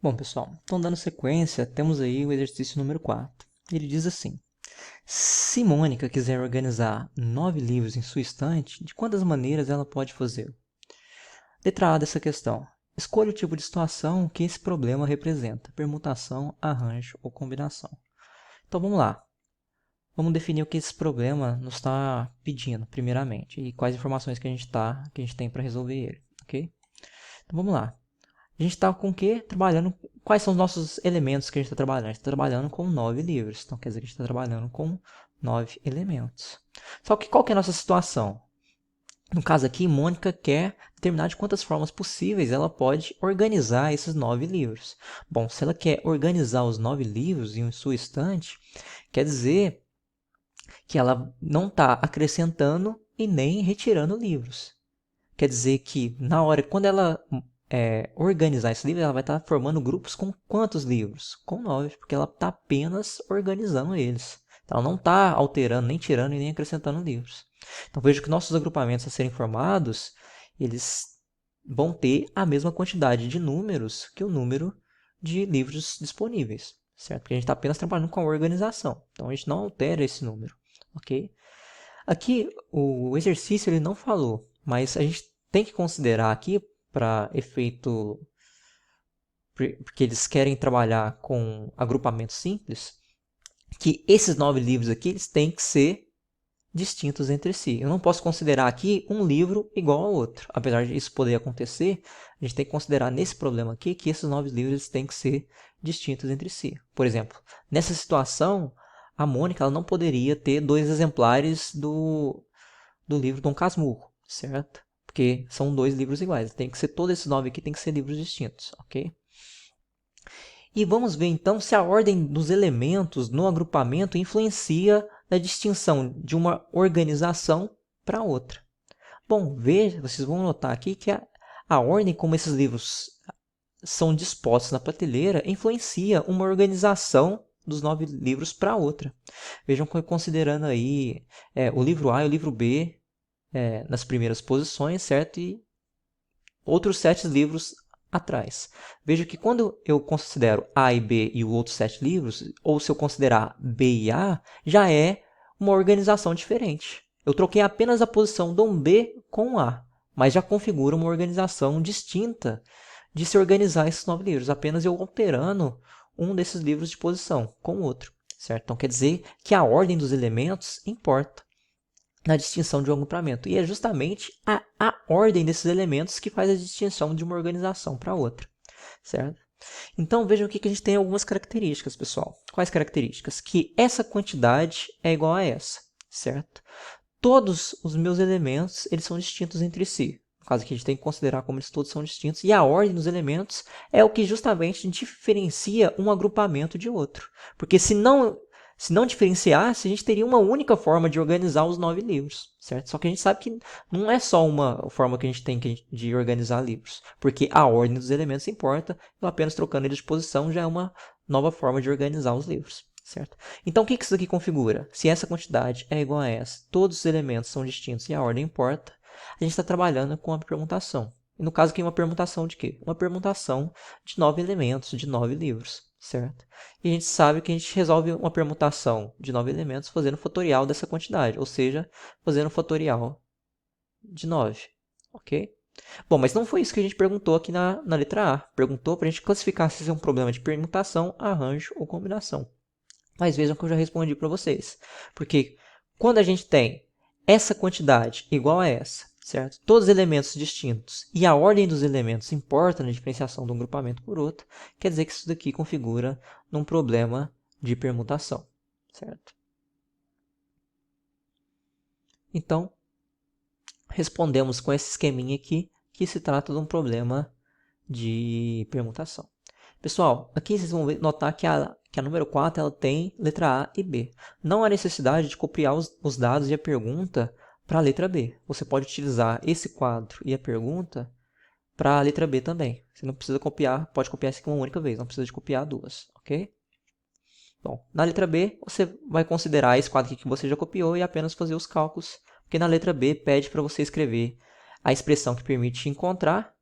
Bom, pessoal, então dando sequência, temos aí o exercício número 4. Ele diz assim: se Mônica quiser organizar 9 livros em sua estante, de quantas maneiras ela pode fazer? Letra A dessa questão. Escolha o tipo de situação que esse problema representa: permutação, arranjo ou combinação. Então vamos lá. Vamos definir o que esse problema nos está pedindo, primeiramente, e quais informações que a gente tem para resolver ele, ok? Então vamos lá. A gente está com o quê? Trabalhando. Quais são os nossos elementos que a gente está trabalhando? A gente está trabalhando com 9 livros. Então quer dizer que a gente está trabalhando com 9 elementos. Só que qual que é a nossa situação? No caso aqui, Mônica quer determinar de quantas formas possíveis ela pode organizar esses 9 livros. Bom, se ela quer organizar os 9 livros em sua estante, quer dizer que ela não está acrescentando e nem retirando livros. Quer dizer que na hora, quando ela organizar esse livro, ela vai estar formando grupos com quantos livros? Com 9, porque ela está apenas organizando eles. Então, ela não está alterando, nem tirando e nem acrescentando livros. Então veja que nossos agrupamentos a serem formados, eles vão ter a mesma quantidade de números que o número de livros disponíveis, certo? Porque a gente está apenas trabalhando com a organização. Então a gente não altera esse número, ok? Aqui o exercício ele não falou, mas a gente tem que considerar aqui para efeito, porque eles querem trabalhar com agrupamento simples, que esses 9 livros aqui eles têm que ser distintos entre si. Eu não posso considerar aqui um livro igual ao outro. Apesar de isso poder acontecer, a gente tem que considerar nesse problema aqui que esses 9 livros eles têm que ser distintos entre si. Por exemplo, nessa situação, a Mônica ela não poderia ter 2 exemplares do livro Dom Casmurro, certo? Porque são 2 livros iguais. Tem que ser todos esses 9 aqui tem que ser livros distintos, ok? E vamos ver então se a ordem dos elementos no agrupamento influencia na distinção de uma organização para outra. Bom, veja, vocês vão notar aqui que a ordem como esses livros são dispostos na prateleira influencia uma organização dos 9 livros para outra. Vejam considerando aí o livro A e o livro B nas primeiras posições, certo? E outros 7 livros atrás. Veja que quando eu considero A e B e os outros 7 livros, ou se eu considerar B e A, já é uma organização diferente. Eu troquei apenas a posição do B com A, mas já configura uma organização distinta de se organizar esses 9 livros, apenas eu alterando um desses livros de posição com o outro, certo? Então quer dizer que a ordem dos elementos importa na distinção de um agrupamento. E é justamente a ordem desses elementos que faz a distinção de uma organização para outra, certo? Então vejam aqui que a gente tem algumas características, pessoal. Quais características? Que essa quantidade é igual a essa, certo? Todos os meus elementos eles são distintos entre si. No caso aqui a gente tem que considerar como eles todos são distintos. E a ordem dos elementos é o que justamente diferencia um agrupamento de outro. Porque se não diferenciasse, a gente teria uma única forma de organizar os 9 livros, certo? Só que a gente sabe que não é só uma forma que a gente tem de organizar livros, porque a ordem dos elementos importa, eu apenas trocando eles de posição já é uma nova forma de organizar os livros, certo? Então o que isso aqui configura? Se essa quantidade é igual a essa, todos os elementos são distintos e a ordem importa, a gente está trabalhando com a permutação. E no caso aqui uma permutação de quê? Uma permutação de 9 elementos, de 9 livros, certo? E a gente sabe que a gente resolve uma permutação de 9 elementos fazendo o fatorial dessa quantidade, ou seja, fazendo o fatorial de 9, ok? Bom, mas não foi isso que a gente perguntou aqui na letra A. Perguntou para a gente classificar se isso é um problema de permutação, arranjo ou combinação. Mas vejam que eu já respondi para vocês. Porque quando a gente tem essa quantidade igual a essa, certo? Todos os elementos distintos e a ordem dos elementos importa na diferenciação de um grupamento por outro, quer dizer que isso daqui configura num problema de permutação, certo? Então, respondemos com esse esqueminha aqui que se trata de um problema de permutação. Pessoal, aqui vocês vão notar que a número 4 ela tem letra A e B. Não há necessidade de copiar os dados e a pergunta para a letra B. Você pode utilizar esse quadro e a pergunta para a letra B também. Você não precisa copiar, pode copiar isso aqui uma única vez, não precisa de copiar duas, ok? Bom, na letra B, você vai considerar esse quadro aqui que você já copiou e apenas fazer os cálculos, porque na letra B pede para você escrever a expressão que permite encontrar,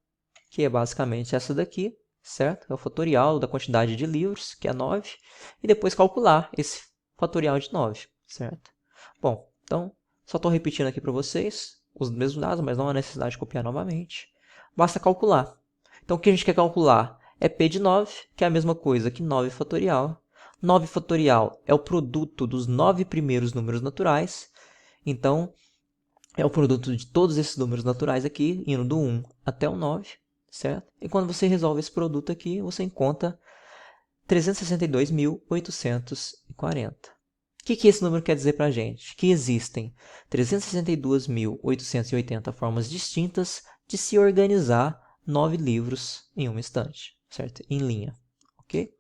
que é basicamente essa daqui, certo? É o fatorial da quantidade de livros, que é 9, e depois calcular esse fatorial de 9, certo? Bom, então, só estou repetindo aqui para vocês os mesmos dados, mas não há necessidade de copiar novamente. Basta calcular. Então, o que a gente quer calcular é P de 9, que é a mesma coisa que 9 fatorial. 9 fatorial é o produto dos 9 primeiros números naturais. Então, é o produto de todos esses números naturais aqui, indo do 1 até o 9, certo? E quando você resolve esse produto aqui, você encontra 362.840. O que esse número quer dizer para a gente? Que existem 362.880 formas distintas de se organizar 9 livros em uma estante, certo? Em linha, ok?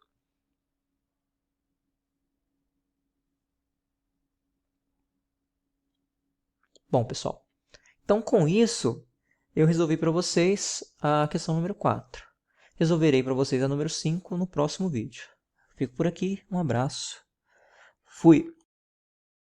Bom, pessoal, então com isso, eu resolvi para vocês a questão número 4. Resolverei para vocês a número 5 no próximo vídeo. Fico por aqui, um abraço. Fui!